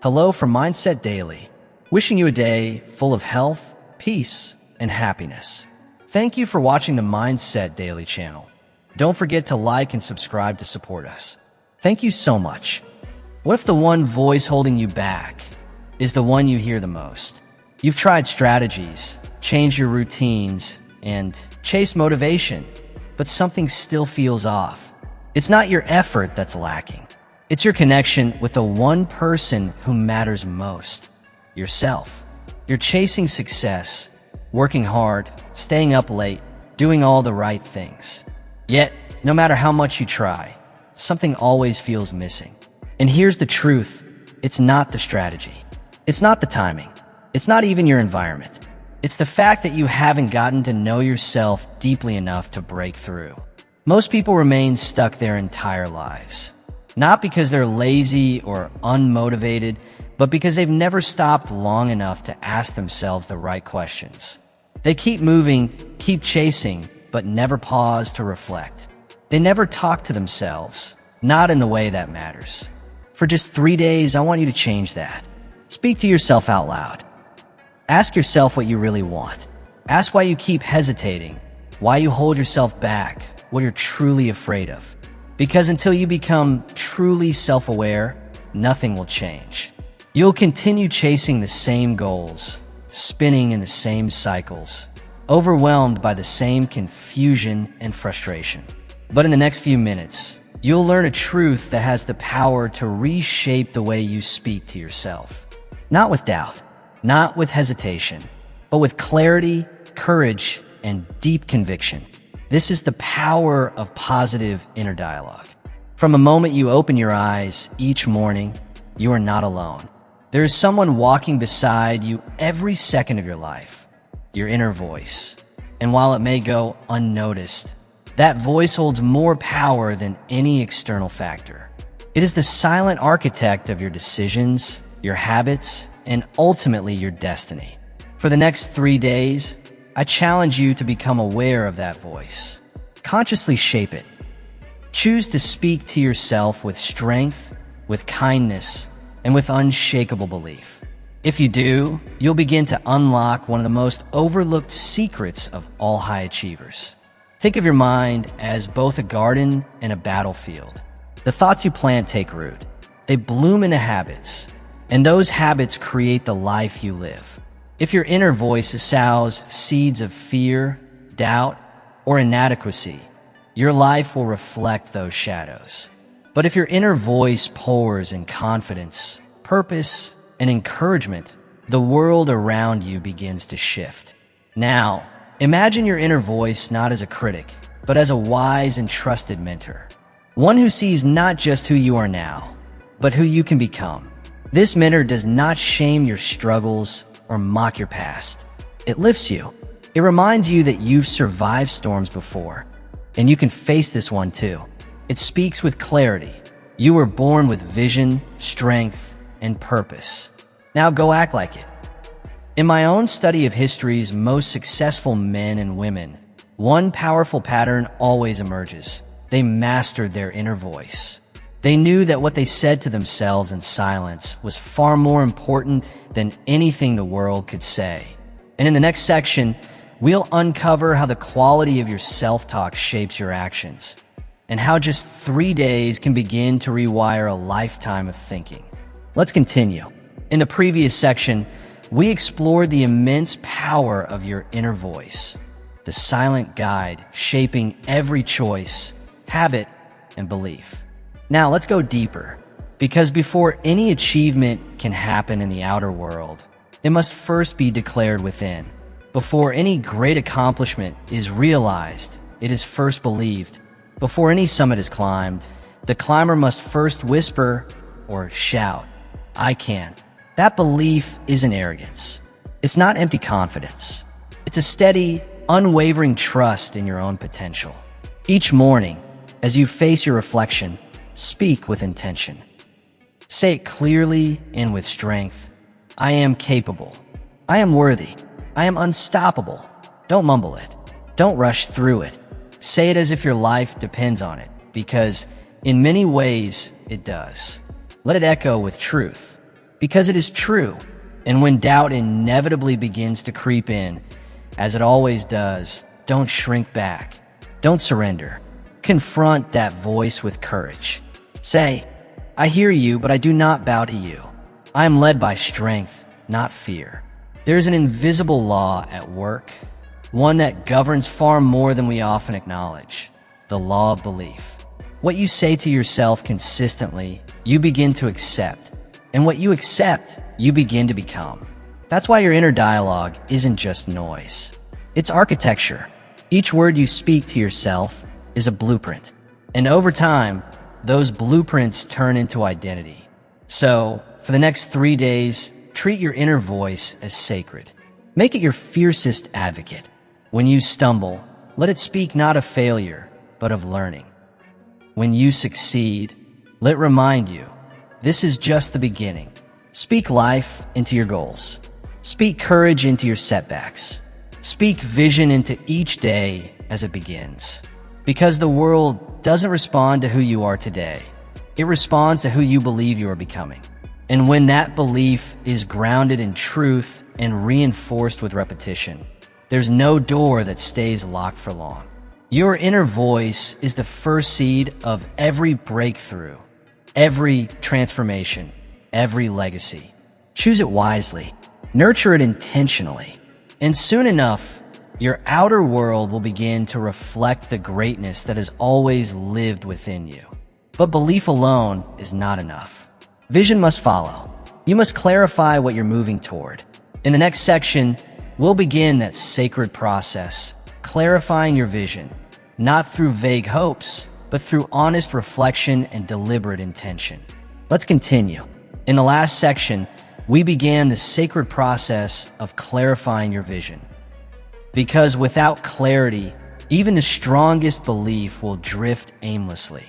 Hello from Mindset Daily, wishing you a day full of health, peace, and happiness. Thank you for watching the Mindset Daily channel. Don't forget to like and subscribe to support us. Thank you so much. What if the one voice holding you back is the one you hear the most? You've tried strategies, changed your routines, and chased motivation, but something still feels off. It's not your effort that's lacking. It's your connection with the one person who matters most, yourself. You're chasing success, working hard, staying up late, doing all the right things. Yet, no matter how much you try, something always feels missing. And here's the truth. It's not the strategy. It's not the timing. It's not even your environment. It's the fact that you haven't gotten to know yourself deeply enough to break through. Most people remain stuck their entire lives. Not because they're lazy or unmotivated, but because they've never stopped long enough to ask themselves the right questions. They keep moving, keep chasing, but never pause to reflect. They never talk to themselves, not in the way that matters. For just 3 days, I want you to change that. Speak to yourself out loud. Ask yourself what you really want. Ask why you keep hesitating, why you hold yourself back, what you're truly afraid of. Because until you become truly self-aware, nothing will change. You'll continue chasing the same goals, spinning in the same cycles, overwhelmed by the same confusion and frustration. But in the next few minutes, you'll learn a truth that has the power to reshape the way you speak to yourself. Not with doubt, not with hesitation, but with clarity, courage, and deep conviction. This is the power of positive inner dialogue. From the moment you open your eyes each morning, you are not alone. There is someone walking beside you every second of your life, your inner voice. And while it may go unnoticed, that voice holds more power than any external factor. It is the silent architect of your decisions, your habits, and ultimately your destiny. For the next 3 days, I challenge you to become aware of that voice. Consciously shape it. Choose to speak to yourself with strength, with kindness, and with unshakable belief. If you do, you'll begin to unlock one of the most overlooked secrets of all high achievers. Think of your mind as both a garden and a battlefield. The thoughts you plant take root. They bloom into habits, and those habits create the life you live. If your inner voice espouse seeds of fear, doubt, or inadequacy, your life will reflect those shadows. But if your inner voice pours in confidence, purpose, and encouragement, the world around you begins to shift. Now, imagine your inner voice not as a critic, but as a wise and trusted mentor. One who sees not just who you are now, but who you can become. This mentor does not shame your struggles or mock your past. It lifts you. It reminds you that you've survived storms before, and you can face this one too. It speaks with clarity. You were born with vision, strength, and purpose. Now go act like it. In my own study of history's most successful men and women, one powerful pattern always emerges. They mastered their inner voice. They knew that what they said to themselves in silence was far more important than anything the world could say. And in the next section, we'll uncover how the quality of your self-talk shapes your actions, and how just 3 days can begin to rewire a lifetime of thinking. Let's continue. In the previous section, we explored the immense power of your inner voice, the silent guide shaping every choice, habit, and belief. Now let's go deeper, because before any achievement can happen in the outer world, it must first be declared within. Before any great accomplishment is realized, it is first believed. Before any summit is climbed, the climber must first whisper or shout, "I can." That belief isn't arrogance. It's not empty confidence. It's a steady, unwavering trust in your own potential. Each morning, as you face your reflection, speak with intention. Say it clearly and with strength. I am capable. I am worthy. I am unstoppable. Don't mumble it. Don't rush through it. Say it as if your life depends on it, because in many ways it does. Let it echo with truth. because it is true. And when doubt inevitably begins to creep in, as it always does, don't shrink back. Don't surrender. Confront that voice with courage. Say, I hear you, but I do not bow to you. I am led by strength, not fear. There is an invisible law at work, one that governs far more than we often acknowledge, the law of belief. What you say to yourself consistently, you begin to accept. And what you accept, you begin to become. That's why your inner dialogue isn't just noise. It's architecture. Each word you speak to yourself is a blueprint. And over time, those blueprints turn into identity. So, for the next 3 days, treat your inner voice as sacred. Make it your fiercest advocate. When you stumble, let it speak not of failure, but of learning. When you succeed, let it remind you, this is just the beginning. Speak life into your goals. Speak courage into your setbacks. Speak vision into each day as it begins. Because the world doesn't respond to who you are today. It responds to who you believe you are becoming. And when that belief is grounded in truth and reinforced with repetition, there's no door that stays locked for long. Your inner voice is the first seed of every breakthrough, every transformation, every legacy. Choose it wisely. Nurture it intentionally. And soon enough, your outer world will begin to reflect the greatness that has always lived within you. But belief alone is not enough. Vision must follow. You must clarify what you're moving toward. In the next section, we'll begin that sacred process, clarifying your vision, not through vague hopes, but through honest reflection and deliberate intention. Let's continue. In the last section, we began the sacred process of clarifying your vision. Because without clarity, even the strongest belief will drift aimlessly.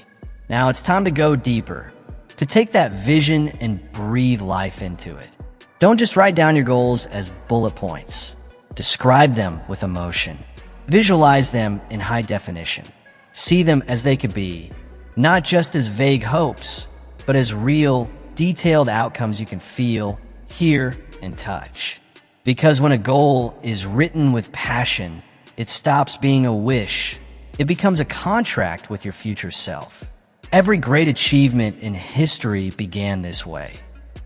Now it's time to go deeper, to take that vision and breathe life into it. Don't just write down your goals as bullet points. Describe them with emotion. Visualize them in high definition. See them as they could be, not just as vague hopes, but as real, detailed outcomes you can feel, hear, and touch. Because when a goal is written with passion, it stops being a wish. It becomes a contract with your future self. Every great achievement in history began this way.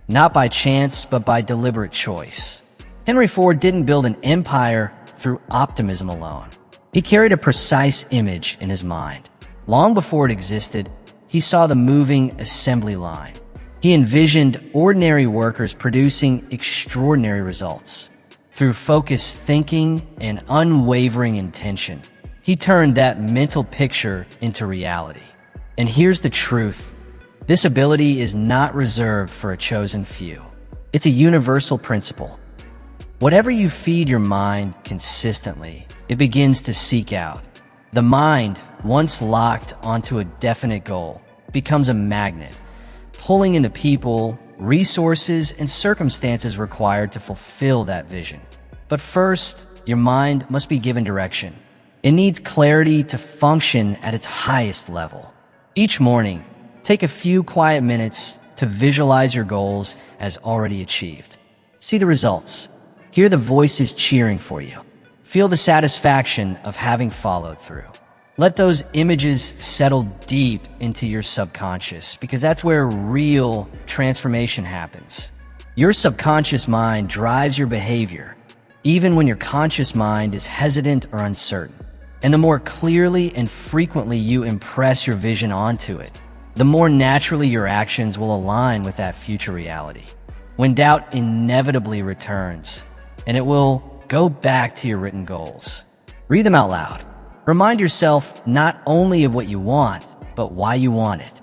Not by chance, but by deliberate choice. Henry Ford didn't build an empire through optimism alone. He carried a precise image in his mind. Long before it existed, he saw the moving assembly line. He envisioned ordinary workers producing extraordinary results. Through focused thinking and unwavering intention, he turned that mental picture into reality. And here's the truth. This ability is not reserved for a chosen few. It's a universal principle. Whatever you feed your mind consistently, it begins to seek out. The mind, once locked onto a definite goal, becomes a magnet, pulling in the people, resources, and circumstances required to fulfill that vision. But first, your mind must be given direction. It needs clarity to function at its highest level. Each morning, take a few quiet minutes to visualize your goals as already achieved. See the results. Hear the voices cheering for you. Feel the satisfaction of having followed through. Let those images settle deep into your subconscious, because that's where real transformation happens. Your subconscious mind drives your behavior, even when your conscious mind is hesitant or uncertain. And the more clearly and frequently you impress your vision onto it, the more naturally your actions will align with that future reality. When doubt inevitably returns, and it will go back to your written goals, read them out loud. Remind yourself not only of what you want, but why you want it.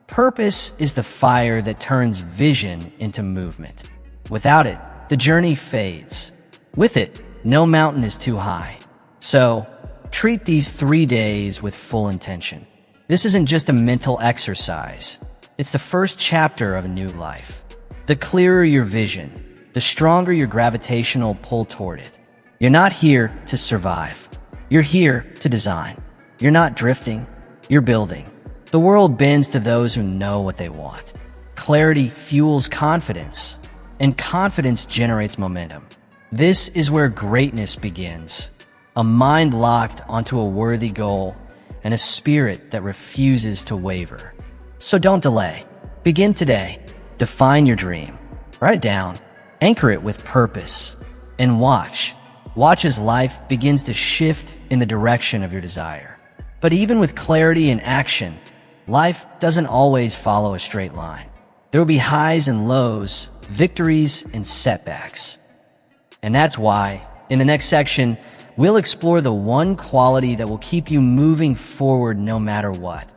Purpose is the fire that turns vision into movement. Without it, the journey fades. With it, no mountain is too high. So, treat these 3 days with full intention. This isn't just a mental exercise. It's the first chapter of a new life. The clearer your vision, the stronger your gravitational pull toward it. You're not here to survive. You're here to design. You're not drifting. You're building. The world bends to those who know what they want. Clarity fuels confidence, and confidence generates momentum. This is where greatness begins. A mind locked onto a worthy goal and a spirit that refuses to waver. So don't delay. Begin today. Define your dream. Write it down. Anchor it with purpose. And watch. Watch as life begins to shift in the direction of your desire. But even with clarity and action, life doesn't always follow a straight line. There will be highs and lows, victories and setbacks. And that's why, in the next section, we'll explore the one quality that will keep you moving forward no matter what: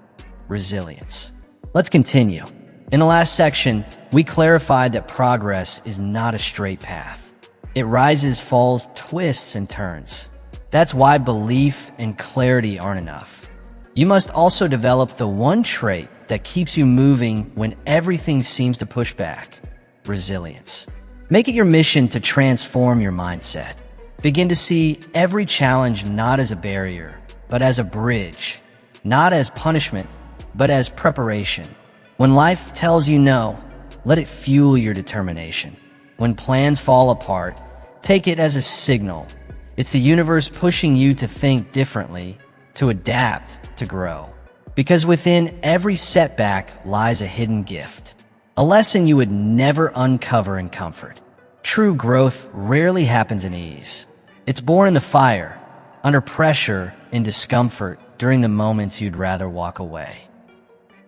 resilience. Let's continue. In the last section, we clarified that progress is not a straight path. It rises, falls, twists, and turns. That's why belief and clarity aren't enough. You must also develop the one trait that keeps you moving when everything seems to push back: resilience. Make it your mission to transform your mindset. Begin to see every challenge not as a barrier, but as a bridge. Not as punishment, but as preparation. When life tells you no, let it fuel your determination. When plans fall apart, take it as a signal. It's the universe pushing you to think differently, to adapt, to grow. Because within every setback lies a hidden gift. A lesson you would never uncover in comfort. True growth rarely happens in ease. It's born in the fire, under pressure, in discomfort, during the moments you'd rather walk away.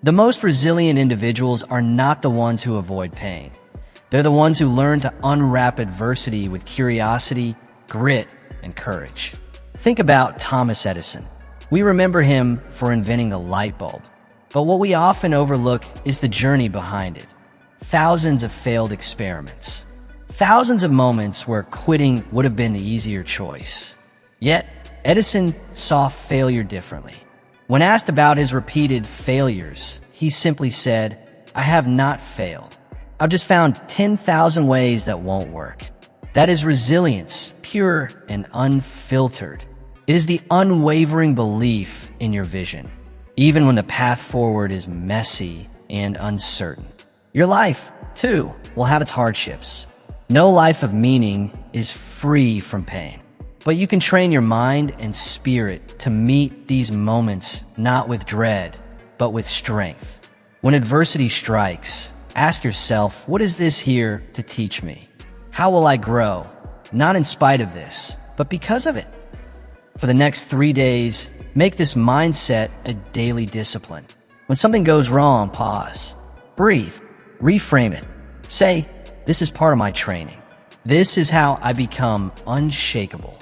The most resilient individuals are not the ones who avoid pain. They're the ones who learn to unwrap adversity with curiosity, grit, and courage. Think about Thomas Edison. We remember him for inventing the light bulb, but what we often overlook is the journey behind it. Thousands of failed experiments. Thousands of moments where quitting would have been the easier choice. Yet, Edison saw failure differently. When asked about his repeated failures, he simply said, "I have not failed. I've just found 10,000 ways that won't work." That is resilience, pure and unfiltered. It is the unwavering belief in your vision, even when the path forward is messy and uncertain. Your life, too, will have its hardships. No life of meaning is free from pain. But you can train your mind and spirit to meet these moments not with dread, but with strength. When adversity strikes, ask yourself, what is this here to teach me? How will I grow? Not in spite of this, but because of it. For the next 3 days, make this mindset a daily discipline. When something goes wrong, pause. Breathe. Reframe it. Say, this is part of my training. This is how I become unshakable.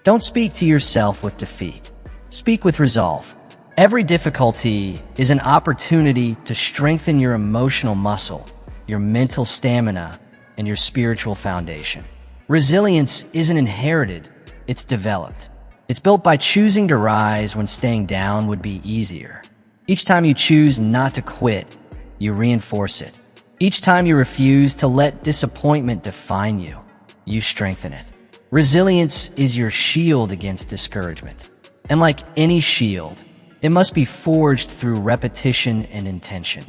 Don't speak to yourself with defeat. Speak with resolve. Every difficulty is an opportunity to strengthen your emotional muscle, your mental stamina, and your spiritual foundation. Resilience isn't inherited, it's developed. It's built by choosing to rise when staying down would be easier. Each time you choose not to quit, you reinforce it. Each time you refuse to let disappointment define you, you strengthen it. Resilience is your shield against discouragement. And like any shield, it must be forged through repetition and intention.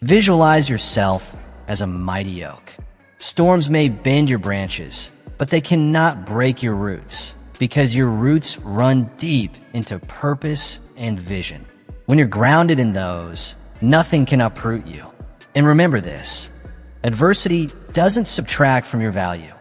Visualize yourself as a mighty oak. Storms may bend your branches, but they cannot break your roots, because your roots run deep into purpose and vision. When you're grounded in those, nothing can uproot you. And remember this: adversity doesn't subtract from your value.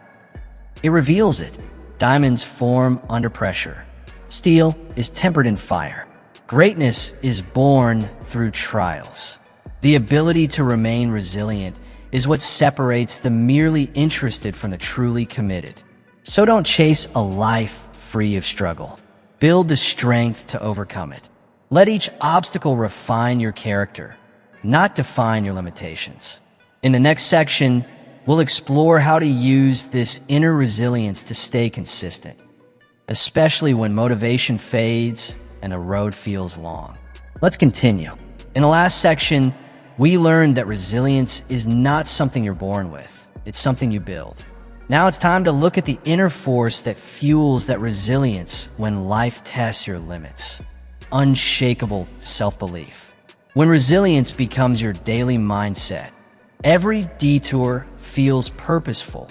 It reveals it. Diamonds form under pressure. Steel is tempered in fire. Greatness is born through trials. The ability to remain resilient is what separates the merely interested from the truly committed. So don't chase a life free of struggle. Build the strength to overcome it. Let each obstacle refine your character, not define your limitations. In the next section, we'll explore how to use this inner resilience to stay consistent, especially when motivation fades and the road feels long. Let's continue. In the last section, we learned that resilience is not something you're born with. It's something you build. Now it's time to look at the inner force that fuels that resilience when life tests your limits. Unshakable self-belief. When resilience becomes your daily mindset, Every detour feels purposeful.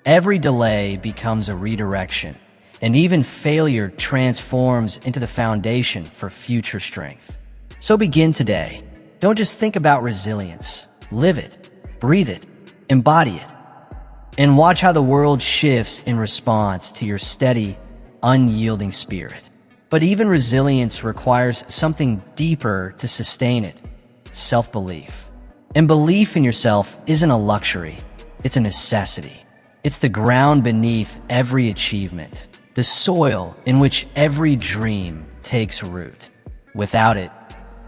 Every delay becomes a redirection, and even failure transforms into the foundation for future strength. So begin today. Don't just think about resilience. Live it, breathe it, embody it, and watch how the world shifts in response to your steady, unyielding spirit. But even resilience requires something deeper to sustain it: self-belief. And belief in yourself isn't a luxury, it's a necessity. It's the ground beneath every achievement, the soil in which every dream takes root. Without it,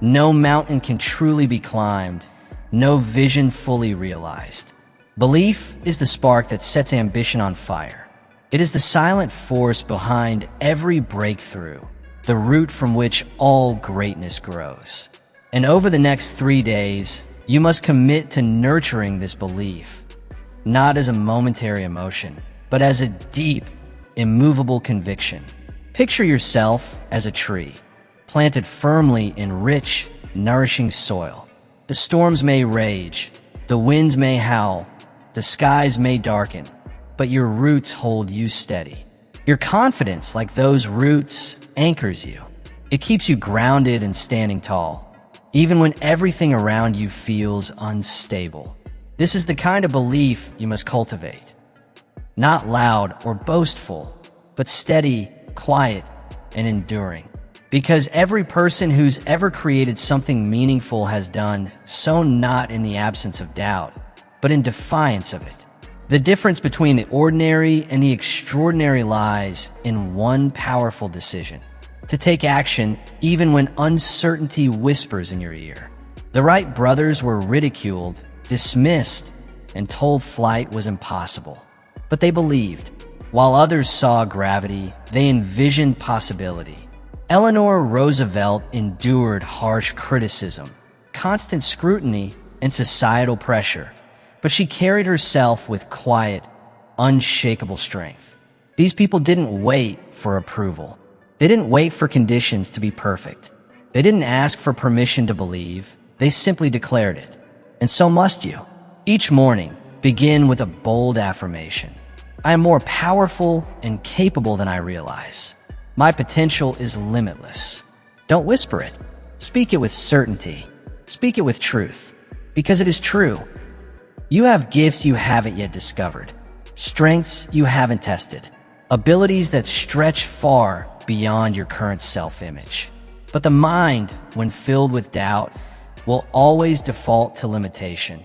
no mountain can truly be climbed, no vision fully realized. Belief is the spark that sets ambition on fire. It is the silent force behind every breakthrough, the root from which all greatness grows. And over the next 3 days, you must commit to nurturing this belief, not as a momentary emotion, but as a deep, immovable conviction. Picture yourself as a tree, planted firmly in rich, nourishing soil. The storms may rage, the winds may howl, the skies may darken, but your roots hold you steady. Your confidence, like those roots, anchors you. It keeps you grounded and standing tall, even when everything around you feels unstable. This is the kind of belief you must cultivate. Not loud or boastful, but steady, quiet, and enduring. Because every person who's ever created something meaningful has done so not in the absence of doubt, but in defiance of it. The difference between the ordinary and the extraordinary lies in one powerful decision: to take action even when uncertainty whispers in your ear. The Wright brothers were ridiculed, dismissed, and told flight was impossible. But they believed. While others saw gravity, they envisioned possibility. Eleanor Roosevelt endured harsh criticism, constant scrutiny, and societal pressure, but she carried herself with quiet, unshakable strength. These people didn't wait for approval. They didn't wait for conditions to be perfect. They didn't ask for permission to believe. They simply declared it. And so must you. Each morning, begin with a bold affirmation. I am more powerful and capable than I realize. My potential is limitless. Don't whisper it. Speak it with certainty. Speak it with truth. Because it is true. You have gifts you haven't yet discovered, strengths you haven't tested, abilities that stretch far beyond your current self-image. But the mind, when filled with doubt, will always default to limitation,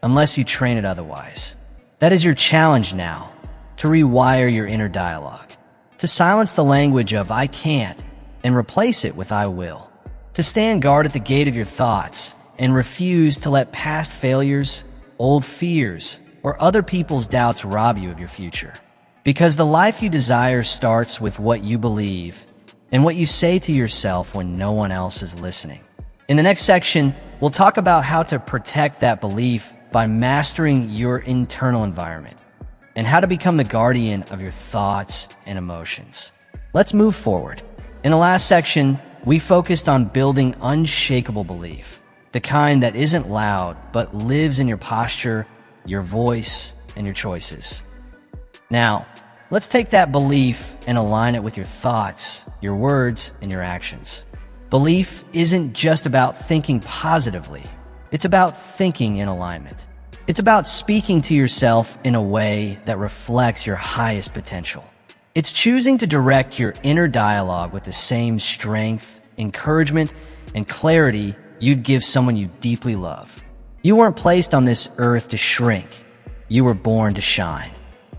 unless you train it otherwise. That is your challenge now, to rewire your inner dialogue, to silence the language of "I can't" and replace it with "I will", to stand guard at the gate of your thoughts and refuse to let past failures, old fears, or other people's doubts rob you of your future. Because the life you desire starts with what you believe and what you say to yourself when no one else is listening. In the next section, we'll talk about how to protect that belief by mastering your internal environment and how to become the guardian of your thoughts and emotions. Let's move forward. In the last section, we focused on building unshakable belief, the kind that isn't loud but lives in your posture, your voice, and your choices. Now, let's take that belief and align it with your thoughts, your words, and your actions. Belief isn't just about thinking positively. It's about thinking in alignment. It's about speaking to yourself in a way that reflects your highest potential. It's choosing to direct your inner dialogue with the same strength, encouragement, and clarity you'd give someone you deeply love. You weren't placed on this earth to shrink. You were born to shine.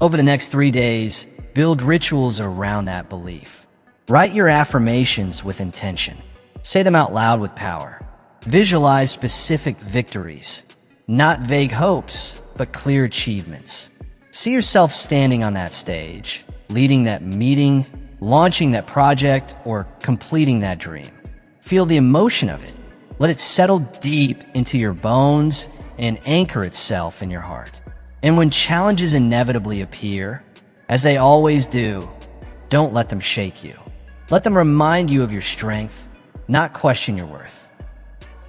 Over the next 3 days, build rituals around that belief. Write your affirmations with intention. Say them out loud with power. Visualize specific victories, not vague hopes, but clear achievements. See yourself standing on that stage, leading that meeting, launching that project, or completing that dream. Feel the emotion of it. Let it settle deep into your bones and anchor itself in your heart. And when challenges inevitably appear, as they always do, don't let them shake you. Let them remind you of your strength, not question your worth.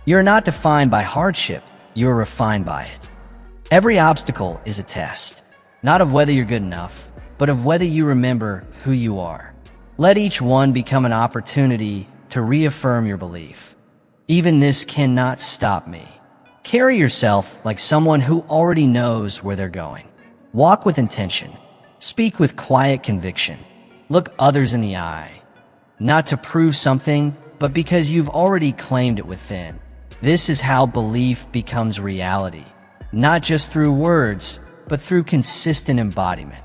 You're not defined by hardship, you're refined by it. Every obstacle is a test, not of whether you're good enough, but of whether you remember who you are. Let each one become an opportunity to reaffirm your belief. Even this cannot stop me. Carry yourself like someone who already knows where they're going. Walk with intention. Speak with quiet conviction. Look others in the eye. Not to prove something, but because you've already claimed it within. This is how belief becomes reality. Not just through words, but through consistent embodiment.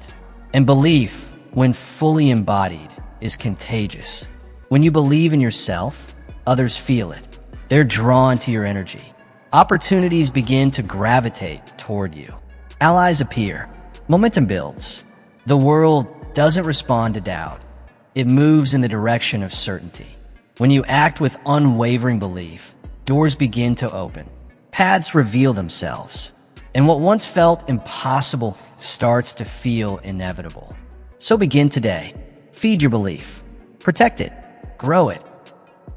And belief, when fully embodied, is contagious. When you believe in yourself, others feel it. They're drawn to your energy. Opportunities begin to gravitate toward you. Allies appear. Momentum builds. The world doesn't respond to doubt. It moves in the direction of certainty. When you act with unwavering belief, doors begin to open. Paths reveal themselves. And what once felt impossible starts to feel inevitable. So begin today. Feed your belief. Protect it. Grow it.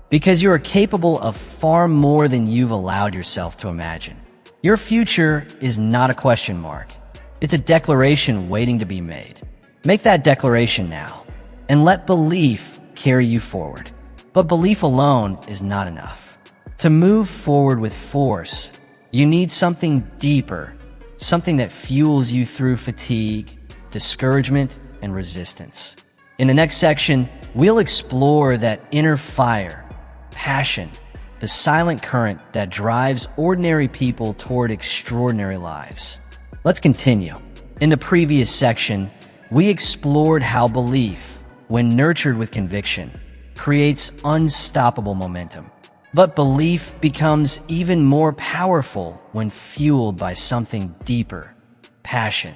Because you are capable of far more than you've allowed yourself to imagine. Your future is not a question mark. It's a declaration waiting to be made. Make that declaration now, and let belief carry you forward. But belief alone is not enough. To move forward with force, you need something deeper, something that fuels you through fatigue, discouragement, and resistance. In the next section, we'll explore that inner fire, passion, the silent current that drives ordinary people toward extraordinary lives. Let's continue. In the previous section, we explored how belief, when nurtured with conviction, creates unstoppable momentum. But belief becomes even more powerful when fueled by something deeper, passion.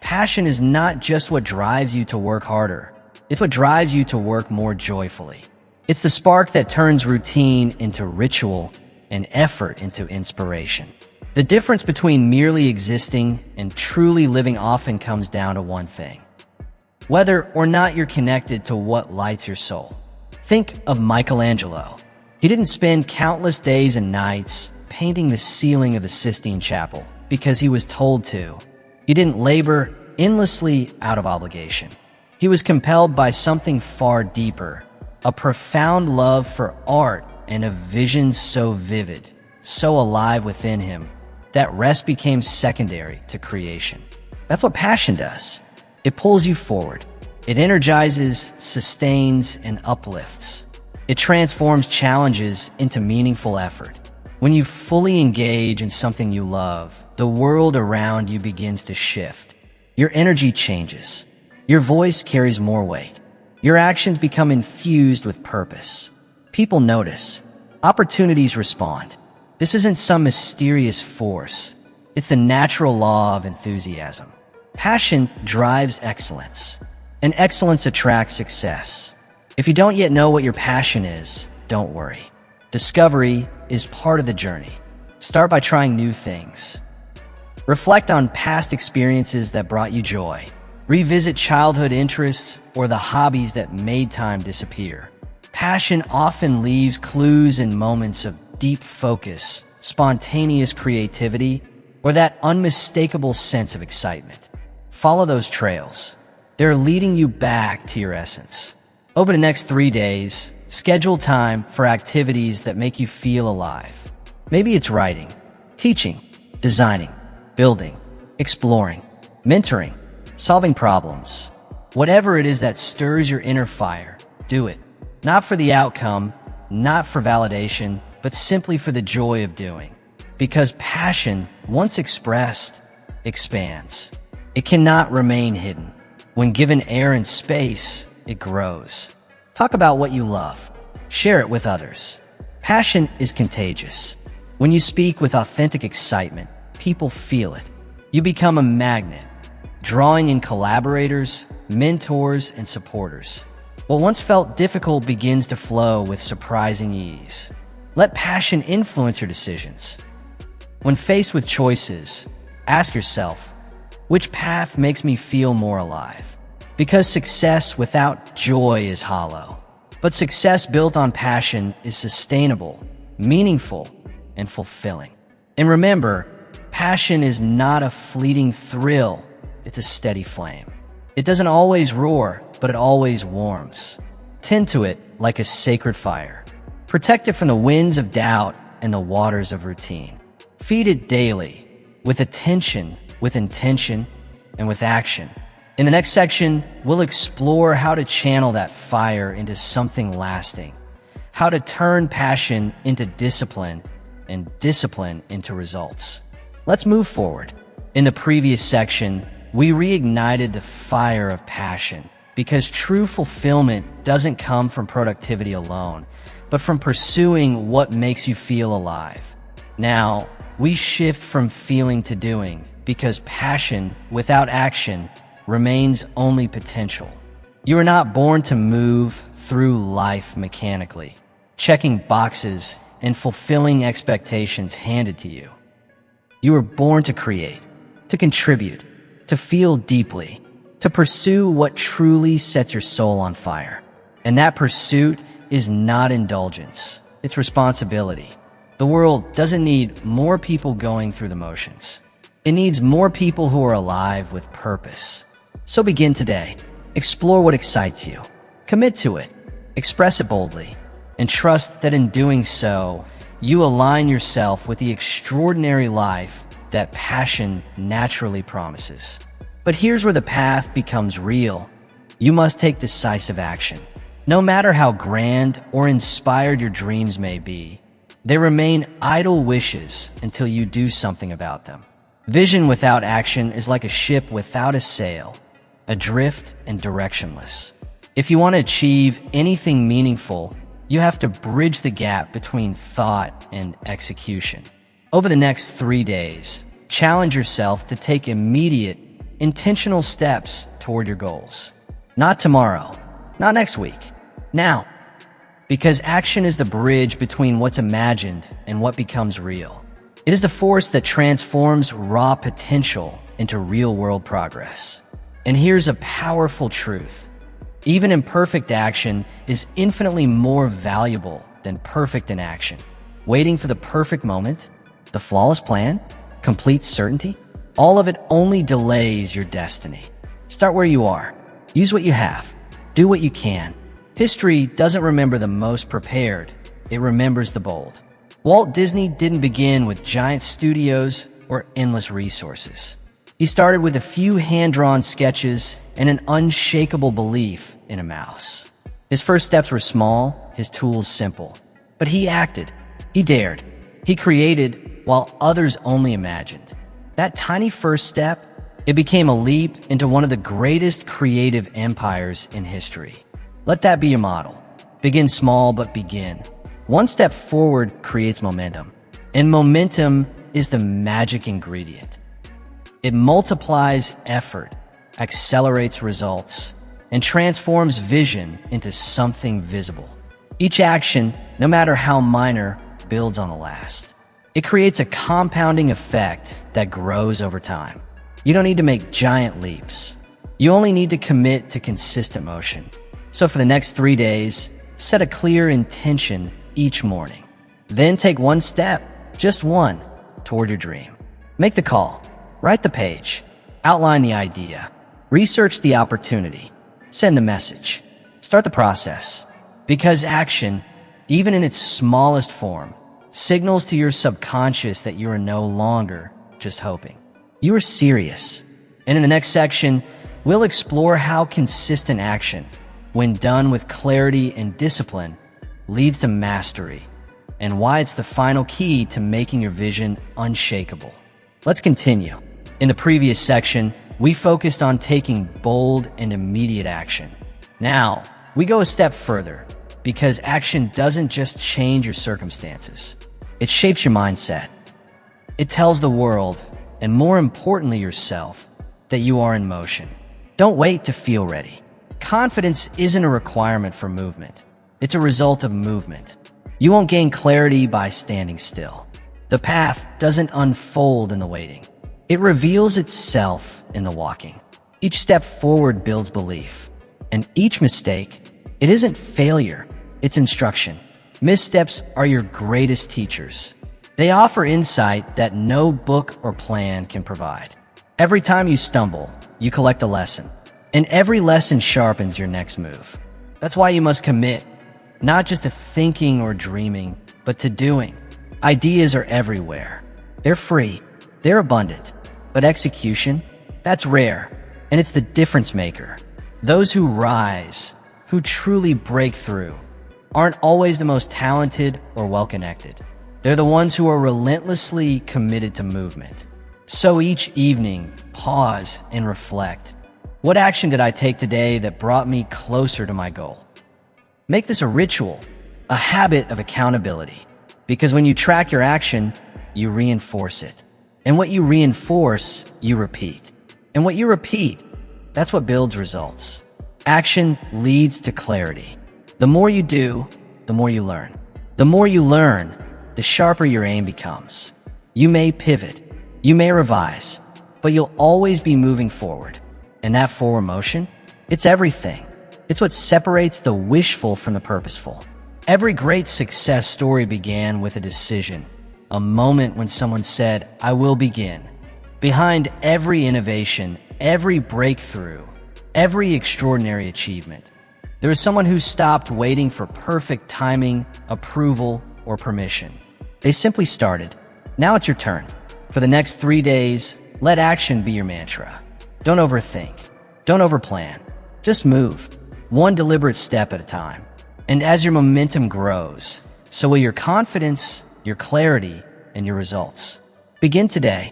Passion is not just what drives you to work harder. It's what drives you to work more joyfully. It's the spark that turns routine into ritual and effort into inspiration. The difference between merely existing and truly living often comes down to one thing: whether or not you're connected to what lights your soul. Think of Michelangelo. He didn't spend countless days and nights painting the ceiling of the Sistine Chapel because he was told to. He didn't labor endlessly out of obligation. He was compelled by something far deeper, a profound love for art and a vision so vivid, so alive within him, that rest became secondary to creation. That's what passion does. It pulls you forward. It energizes, sustains, and uplifts. It transforms challenges into meaningful effort. When you fully engage in something you love, the world around you begins to shift. Your energy changes. Your voice carries more weight. Your actions become infused with purpose. People notice. Opportunities respond. This isn't some mysterious force. It's the natural law of enthusiasm. Passion drives excellence, and excellence attracts success. If you don't yet know what your passion is, don't worry. Discovery is part of the journey. Start by trying new things. Reflect on past experiences that brought you joy. Revisit childhood interests or the hobbies that made time disappear. Passion often leaves clues in moments of deep focus, spontaneous creativity, or that unmistakable sense of excitement. Follow those trails. They're leading you back to your essence. Over the next 3 days, schedule time for activities that make you feel alive. Maybe it's writing, teaching, designing, building, exploring, mentoring, solving problems. Whatever it is that stirs your inner fire, do it. Not for the outcome, not for validation, but simply for the joy of doing. Because passion, once expressed, expands. It cannot remain hidden. When given air and space, it grows. Talk about what you love. Share it with others. Passion is contagious. When you speak with authentic excitement, people feel it. You become a magnet, drawing in collaborators, mentors, and supporters. What once felt difficult begins to flow with surprising ease. Let passion influence your decisions. When faced with choices, ask yourself, which path makes me feel more alive? Because success without joy is hollow. But success built on passion is sustainable, meaningful, and fulfilling. And remember, passion Passion is not a fleeting thrill, it's a steady flame. It doesn't always roar, but it always warms. Tend to it like a sacred fire. Protect it from the winds of doubt and the waters of routine. Feed it daily, with attention, with intention, and with action. In the next section, we'll explore how to channel that fire into something lasting, how to turn passion into discipline, and discipline into results. Let's move forward. In the previous section, we reignited the fire of passion because true fulfillment doesn't come from productivity alone, but from pursuing what makes you feel alive. Now, we shift from feeling to doing because passion without action remains only potential. You are not born to move through life mechanically, checking boxes and fulfilling expectations handed to you. You were born to create, to contribute, to feel deeply, to pursue what truly sets your soul on fire. And that pursuit is not indulgence, it's responsibility. The world doesn't need more people going through the motions. It needs more people who are alive with purpose. So begin today. Explore what excites you. Commit to it. Express it boldly. And trust that in doing so, you align yourself with the extraordinary life that passion naturally promises. But here's where the path becomes real. You must take decisive action. No matter how grand or inspired your dreams may be, they remain idle wishes until you do something about them. Vision without action is like a ship without a sail, adrift and directionless. If you want to achieve anything meaningful, you have to bridge the gap between thought and execution. Over the next 3 days, challenge yourself to take immediate, intentional steps toward your goals. Not tomorrow, not next week, now. Because action is the bridge between what's imagined and what becomes real. It is the force that transforms raw potential into real-world progress. And here's a powerful truth. Even imperfect action is infinitely more valuable than perfect inaction. Waiting for the perfect moment, the flawless plan, complete certainty, all of it only delays your destiny. Start where you are. Use what you have. Do what you can. History doesn't remember the most prepared, it remembers the bold. Walt Disney didn't begin with giant studios or endless resources. He started with a few hand-drawn sketches and an unshakable belief in a mouse. His first steps were small, his tools simple. But he acted, he dared, he created while others only imagined. That tiny first step, it became a leap into one of the greatest creative empires in history. Let that be your model. Begin small, but begin. One step forward creates momentum, and momentum is the magic ingredient. It multiplies effort, accelerates results, and transforms vision into something visible. Each action, no matter how minor, builds on the last. It creates a compounding effect that grows over time. You don't need to make giant leaps. You only need to commit to consistent motion. So for the next 3 days, set a clear intention each morning. Then take one step, just one, toward your dream. Make the call, write the page, outline the idea, research the opportunity, send the message, start the process. Because action, even in its smallest form, signals to your subconscious that you are no longer just hoping. You are serious. And in the next section, we'll explore how consistent action, when done with clarity and discipline, leads to mastery, and why it's the final key to making your vision unshakable. Let's continue. In the previous section, we focused on taking bold and immediate action. Now, we go a step further, because action doesn't just change your circumstances. It shapes your mindset. It tells the world, and more importantly yourself, that you are in motion. Don't wait to feel ready. Confidence isn't a requirement for movement. It's a result of movement. You won't gain clarity by standing still. The path doesn't unfold in the waiting. It reveals itself in the walking. Each step forward builds belief. And each mistake, it isn't failure, it's instruction. Missteps are your greatest teachers. They offer insight that no book or plan can provide. Every time you stumble, you collect a lesson, and every lesson sharpens your next move. That's why you must commit, not just to thinking or dreaming, but to doing. Ideas are everywhere. They're free, they're abundant, but execution, that's rare, and it's the difference maker. Those who rise, who truly break through, aren't always the most talented or well-connected. They're the ones who are relentlessly committed to movement. So each evening, pause and reflect. What action did I take today that brought me closer to my goal? Make this a ritual, a habit of accountability. Because when you track your action, you reinforce it. And what you reinforce, you repeat. And what you repeat, that's what builds results. Action leads to clarity. The more you do, the more you learn. The more you learn, the sharper your aim becomes. You may pivot, you may revise, but you'll always be moving forward. And that forward motion, it's everything. It's what separates the wishful from the purposeful. Every great success story began with a decision, a moment when someone said, "I will begin." Behind every innovation, every breakthrough, every extraordinary achievement, there is someone who stopped waiting for perfect timing, approval, or permission. They simply started. Now it's your turn. For the next 3 days, let action be your mantra. Don't overthink. Don't overplan. Just move, one deliberate step at a time. And as your momentum grows, so will your confidence, your clarity, and your results. Begin today.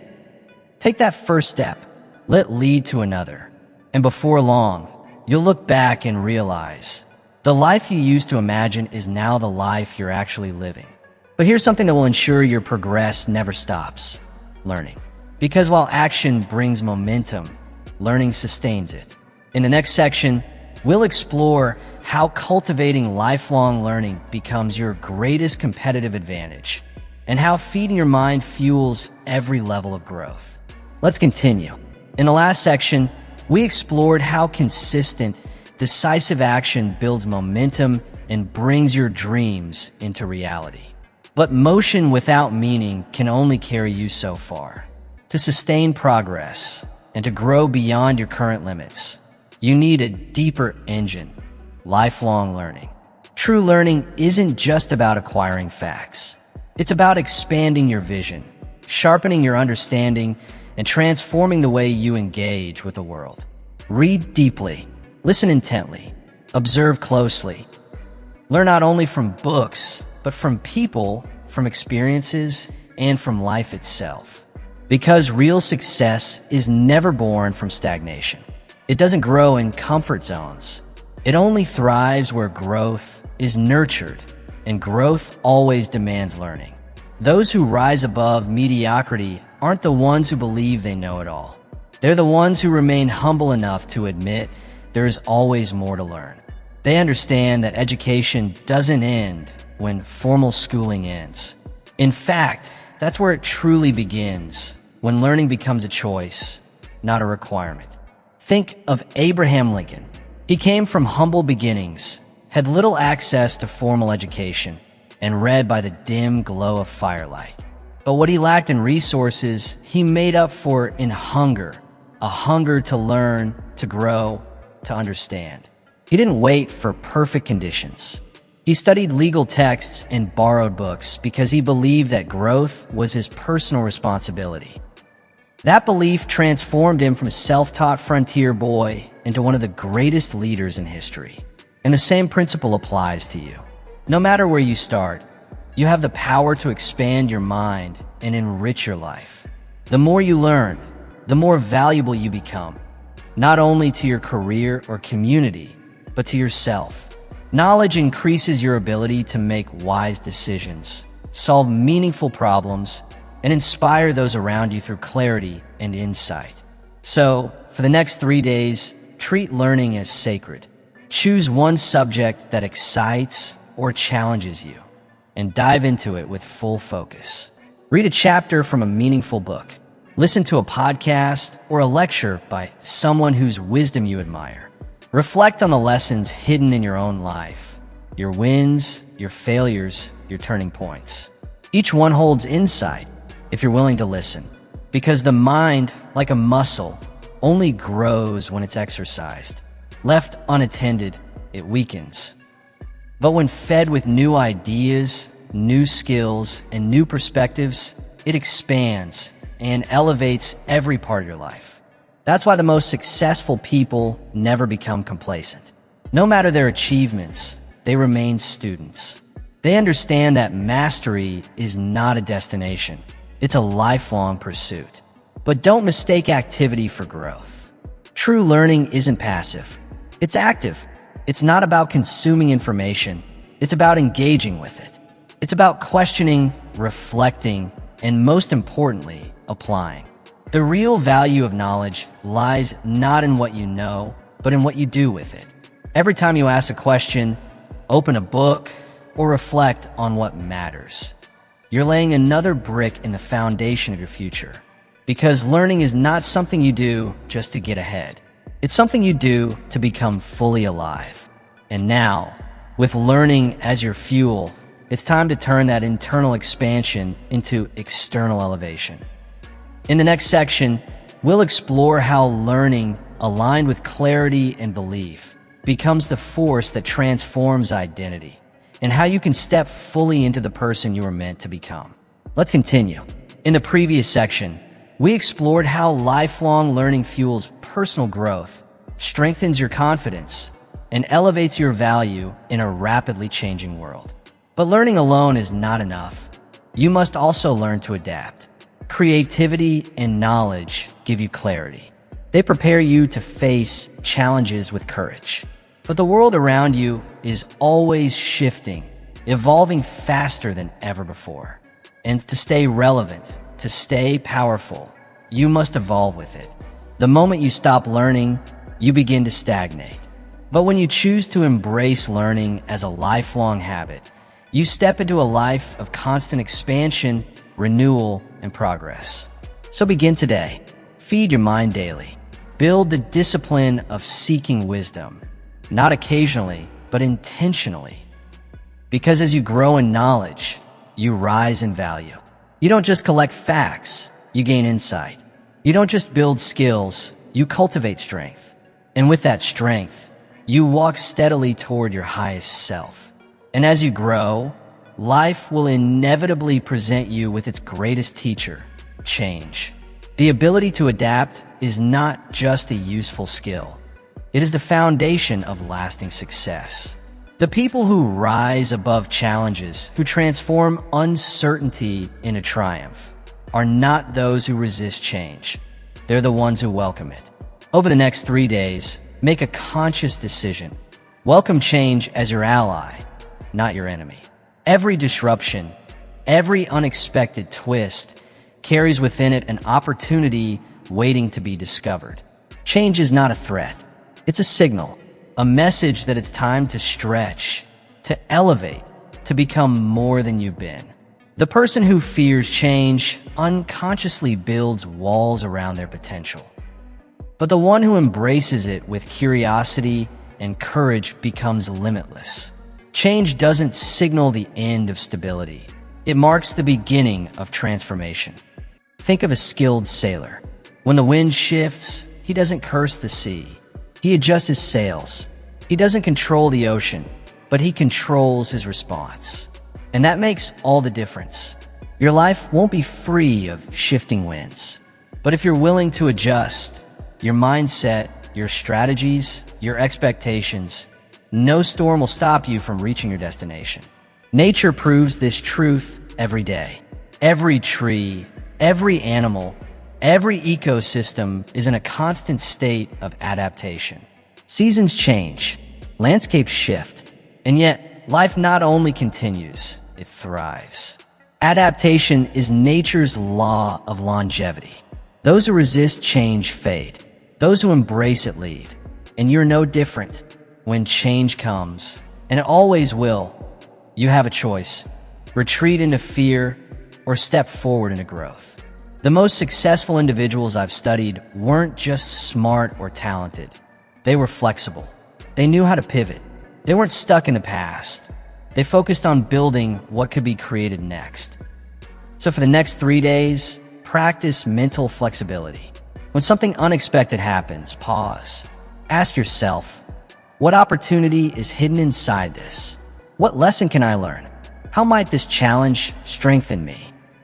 Take that first step. Let it lead to another. And before long, you'll look back and realize the life you used to imagine is now the life you're actually living. But here's something that will ensure your progress never stops: learning. Because while action brings momentum, learning sustains it. In the next section, we'll explore how cultivating lifelong learning becomes your greatest competitive advantage, and how feeding your mind fuels every level of growth. Let's continue. In the last section, we explored how consistent, decisive action builds momentum and brings your dreams into reality. But motion without meaning can only carry you so far. To sustain progress and to grow beyond your current limits, you need a deeper engine: lifelong learning. True learning isn't just about acquiring facts. It's about expanding your vision, sharpening your understanding, and transforming the way you engage with the world. Read deeply, listen intently, observe closely. Learn not only from books, but from people, from experiences, and from life itself. Because real success is never born from stagnation. It doesn't grow in comfort zones. It only thrives where growth is nurtured, and growth always demands learning. Those who rise above mediocrity aren't the ones who believe they know it all. They're the ones who remain humble enough to admit there is always more to learn. They understand that education doesn't end when formal schooling ends. In fact, that's where it truly begins, when learning becomes a choice, not a requirement. Think of Abraham Lincoln. He came from humble beginnings, had little access to formal education, and read by the dim glow of firelight. But what he lacked in resources, he made up for in hunger, a hunger to learn, to grow, to understand. He didn't wait for perfect conditions. He studied legal texts and borrowed books because he believed that growth was his personal responsibility. That belief transformed him from a self-taught frontier boy into one of the greatest leaders in history. And the same principle applies to you. No matter where you start, you have the power to expand your mind and enrich your life. The more you learn, the more valuable you become, not only to your career or community, but to yourself. Knowledge increases your ability to make wise decisions, solve meaningful problems, and inspire those around you through clarity and insight. So, for the next 3 days, treat learning as sacred. Choose one subject that excites or challenges you, and dive into it with full focus. Read a chapter from a meaningful book. Listen to a podcast or a lecture by someone whose wisdom you admire. Reflect on the lessons hidden in your own life, your wins, your failures, your turning points. Each one holds insight if you're willing to listen, because the mind, like a muscle, only grows when it's exercised. Left unattended, it weakens. But when fed with new ideas, new skills, and new perspectives, it expands and elevates every part of your life. That's why the most successful people never become complacent. No matter their achievements, they remain students. They understand that mastery is not a destination. It's a lifelong pursuit. But don't mistake activity for growth. True learning isn't passive. It's active. It's not about consuming information. It's about engaging with it. It's about questioning, reflecting, and most importantly, applying. The real value of knowledge lies not in what you know, but in what you do with it. Every time you ask a question, open a book, or reflect on what matters, you're laying another brick in the foundation of your future. Because learning is not something you do just to get ahead. It's something you do to become fully alive. And now, with learning as your fuel, it's time to turn that internal expansion into external elevation. In the next section, we'll explore how learning, aligned with clarity and belief, becomes the force that transforms identity, and how you can step fully into the person you were meant to become. Let's continue. In the previous section, we explored how lifelong learning fuels personal growth, strengthens your confidence, and elevates your value in a rapidly changing world. But learning alone is not enough. You must also learn to adapt. Creativity and knowledge give you clarity. They prepare you to face challenges with courage. But the world around you is always shifting, evolving faster than ever before. And to stay relevant, to stay powerful, you must evolve with it. The moment you stop learning, you begin to stagnate. But when you choose to embrace learning as a lifelong habit, you step into a life of constant expansion, renewal, and progress. So begin today. Feed your mind daily. Build the discipline of seeking wisdom, not occasionally, but intentionally. Because as you grow in knowledge, you rise in value. You don't just collect facts, you gain insight. You don't just build skills, you cultivate strength. And with that strength, you walk steadily toward your highest self. And as you grow, life will inevitably present you with its greatest teacher, change. The ability to adapt is not just a useful skill. It is the foundation of lasting success. The people who rise above challenges, who transform uncertainty into triumph, are not those who resist change. They're the ones who welcome it. Over the next 3 days, make a conscious decision. Welcome change as your ally, not your enemy. Every disruption, every unexpected twist carries within it an opportunity waiting to be discovered. Change is not a threat. It's a signal, a message that it's time to stretch, to elevate, to become more than you've been. The person who fears change unconsciously builds walls around their potential. But the one who embraces it with curiosity and courage becomes limitless. Change doesn't signal the end of stability. It marks the beginning of transformation. Think of a skilled sailor. When the wind shifts, he doesn't curse the sea. He adjusts his sails. He doesn't control the ocean, but he controls his response. And that makes all the difference. Your life won't be free of shifting winds. But if you're willing to adjust your mindset, your strategies, your expectations, no storm will stop you from reaching your destination. Nature proves this truth every day. Every tree, every animal, every ecosystem is in a constant state of adaptation. Seasons change, landscapes shift, and yet life not only continues, it thrives. Adaptation is nature's law of longevity. Those who resist change fade. Those who embrace it lead. And you're no different. When change comes, and it always will, you have a choice. Retreat into fear or step forward into growth. The most successful individuals I've studied weren't just smart or talented. They were flexible. They knew how to pivot. They weren't stuck in the past. They focused on building what could be created next. So for the next 3 days, practice mental flexibility. When something unexpected happens, pause. Ask yourself, what opportunity is hidden inside this? What lesson can I learn? How might this challenge strengthen me?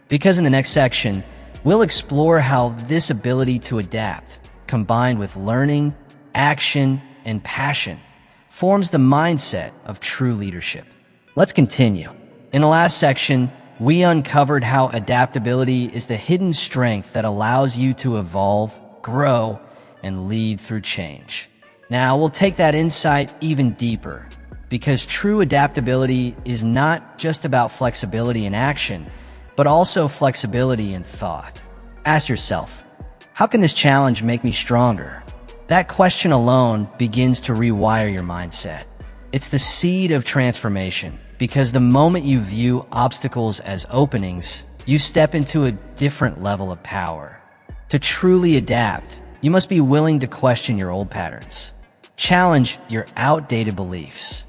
Because in the next section, we'll explore how this ability to adapt, combined with learning, action, and passion, forms the mindset of true leadership. Let's continue. In the last section, we uncovered how adaptability is the hidden strength that allows you to evolve, grow, and lead through change. Now, we'll take that insight even deeper, because true adaptability is not just about flexibility in action, but also flexibility in thought. Ask yourself, how can this challenge make me stronger? That question alone begins to rewire your mindset. It's the seed of transformation, because the moment you view obstacles as openings, you step into a different level of power. To truly adapt, you must be willing to question your old patterns, challenge your outdated beliefs,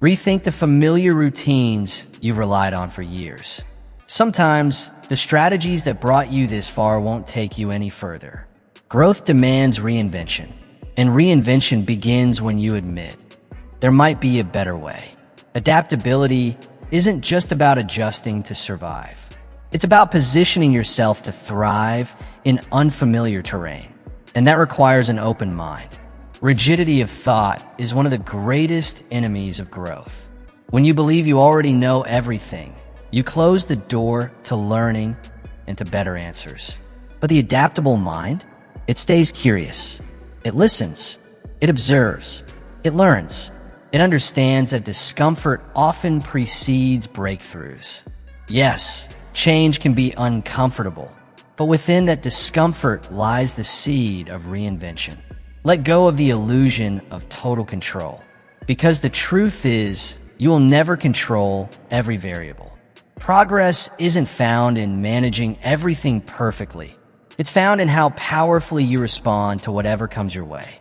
rethink the familiar routines you've relied on for years. Sometimes, the strategies that brought you this far won't take you any further. Growth demands reinvention, and reinvention begins when you admit there might be a better way. Adaptability isn't just about adjusting to survive. It's about positioning yourself to thrive in unfamiliar terrain, and that requires an open mind. Rigidity of thought is one of the greatest enemies of growth. When you believe you already know everything, you close the door to learning and to better answers. But the adaptable mind, it stays curious. It listens. It observes. It learns. It understands that discomfort often precedes breakthroughs. Yes, change can be uncomfortable, but within that discomfort lies the seed of reinvention. Let go of the illusion of total control, because the truth is, you will never control every variable. Progress isn't found in managing everything perfectly. It's found in how powerfully you respond to whatever comes your way.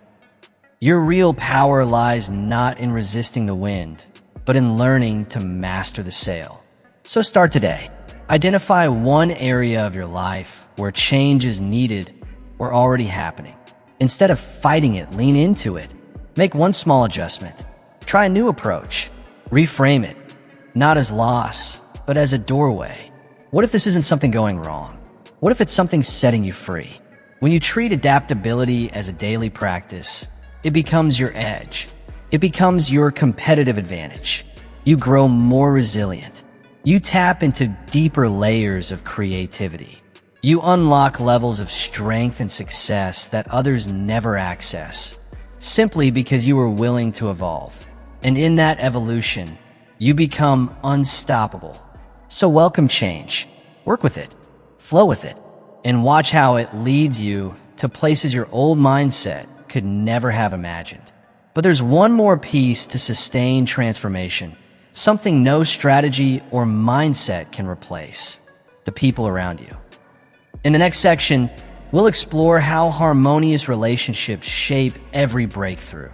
Your real power lies not in resisting the wind, but in learning to master the sail. So start today. Identify one area of your life where change is needed or already happening. Instead of fighting it, lean into it. Make one small adjustment. Try a new approach. Reframe it, not as loss, but as a doorway. What if this isn't something going wrong? What if it's something setting you free? When you treat adaptability as a daily practice, it becomes your edge. It becomes your competitive advantage. You grow more resilient. You tap into deeper layers of creativity. You unlock levels of strength and success that others never access, simply because you were willing to evolve. And in that evolution, you become unstoppable. So welcome change. Work with it. Flow with it. And watch how it leads you to places your old mindset could never have imagined. But there's one more piece to sustain transformation, something no strategy or mindset can replace: the people around you. In the next section, we'll explore how harmonious relationships shape every breakthrough,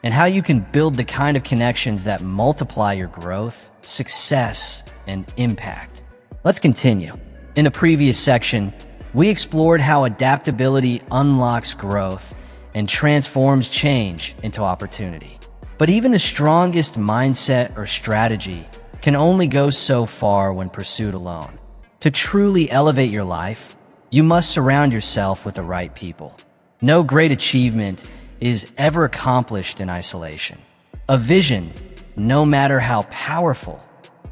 and how you can build the kind of connections that multiply your growth, success, and impact. Let's continue. In the previous section, we explored how adaptability unlocks growth and transforms change into opportunity. But even the strongest mindset or strategy can only go so far when pursued alone. To truly elevate your life, you must surround yourself with the right people. No great achievement is ever accomplished in isolation. A vision, no matter how powerful,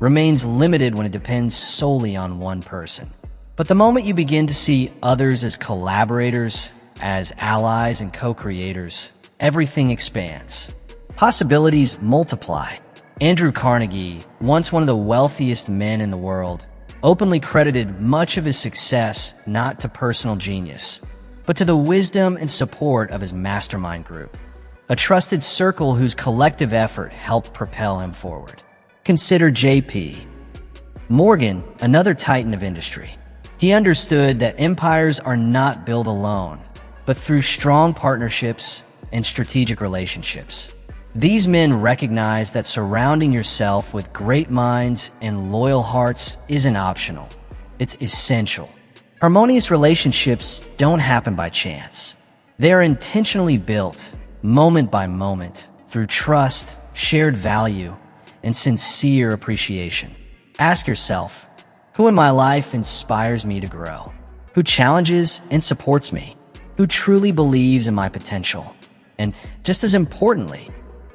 remains limited when it depends solely on one person. But the moment you begin to see others as collaborators, as allies and co-creators, everything expands. Possibilities multiply. Andrew Carnegie, once one of the wealthiest men in the world, openly credited much of his success not to personal genius, but to the wisdom and support of his mastermind group, a trusted circle whose collective effort helped propel him forward. Consider J.P. Morgan, another titan of industry. He understood that empires are not built alone, but through strong partnerships and strategic relationships. These men recognize that surrounding yourself with great minds and loyal hearts isn't optional. It's essential. Harmonious relationships don't happen by chance. They are intentionally built, moment by moment, through trust, shared value, and sincere appreciation. Ask yourself, who in my life inspires me to grow? Who challenges and supports me? Who truly believes in my potential? And just as importantly,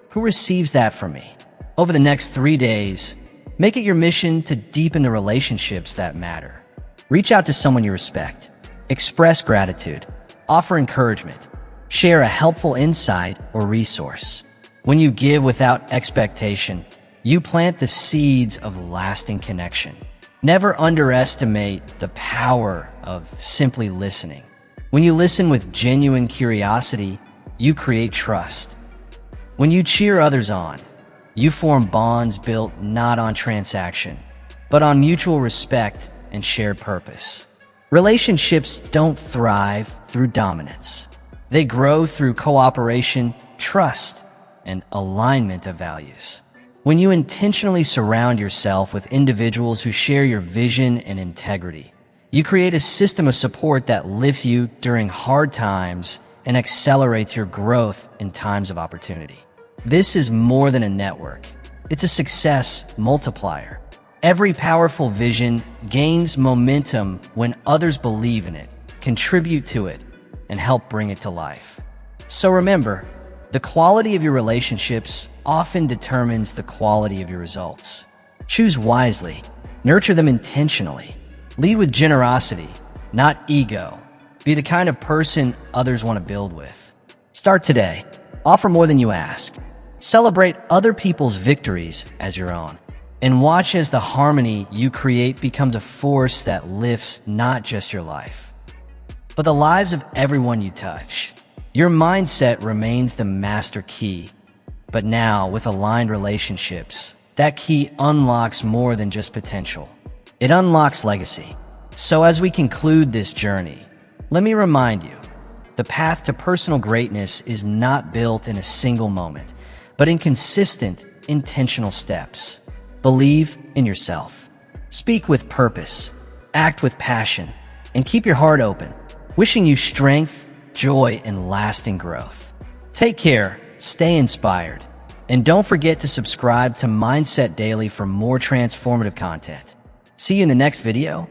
who receives that from me? Over the next 3 days, make it your mission to deepen the relationships that matter. Reach out to someone you respect. Express gratitude. Offer encouragement. Share a helpful insight or resource. When you give without expectation, you plant the seeds of lasting connection. Never underestimate the power of simply listening. When you listen with genuine curiosity, you create trust. When you cheer others on, you form bonds built not on transaction, but on mutual respect and shared purpose. Relationships don't thrive through dominance. They grow through cooperation, trust, and alignment of values. When you intentionally surround yourself with individuals who share your vision and integrity, you create a system of support that lifts you during hard times and accelerates your growth in times of opportunity. This is more than a network. It's a success multiplier. Every powerful vision gains momentum when others believe in it, contribute to it, and help bring it to life. So remember, the quality of your relationships often determines the quality of your results. Choose wisely, nurture them intentionally, lead with generosity, not ego. Be the kind of person others want to build with. Start today. Offer more than you ask. Celebrate other people's victories as your own. And watch as the harmony you create becomes a force that lifts not just your life, but the lives of everyone you touch. Your mindset remains the master key, but now with aligned relationships, that key unlocks more than just potential. It unlocks legacy. So as we conclude this journey, let me remind you, the path to personal greatness is not built in a single moment, but in consistent, intentional steps. Believe in yourself. Speak with purpose. Act with passion. And keep your heart open. Wishing you strength, joy, and lasting growth. Take care, stay inspired, and don't forget to subscribe to Mindset Daily for more transformative content. See you in the next video.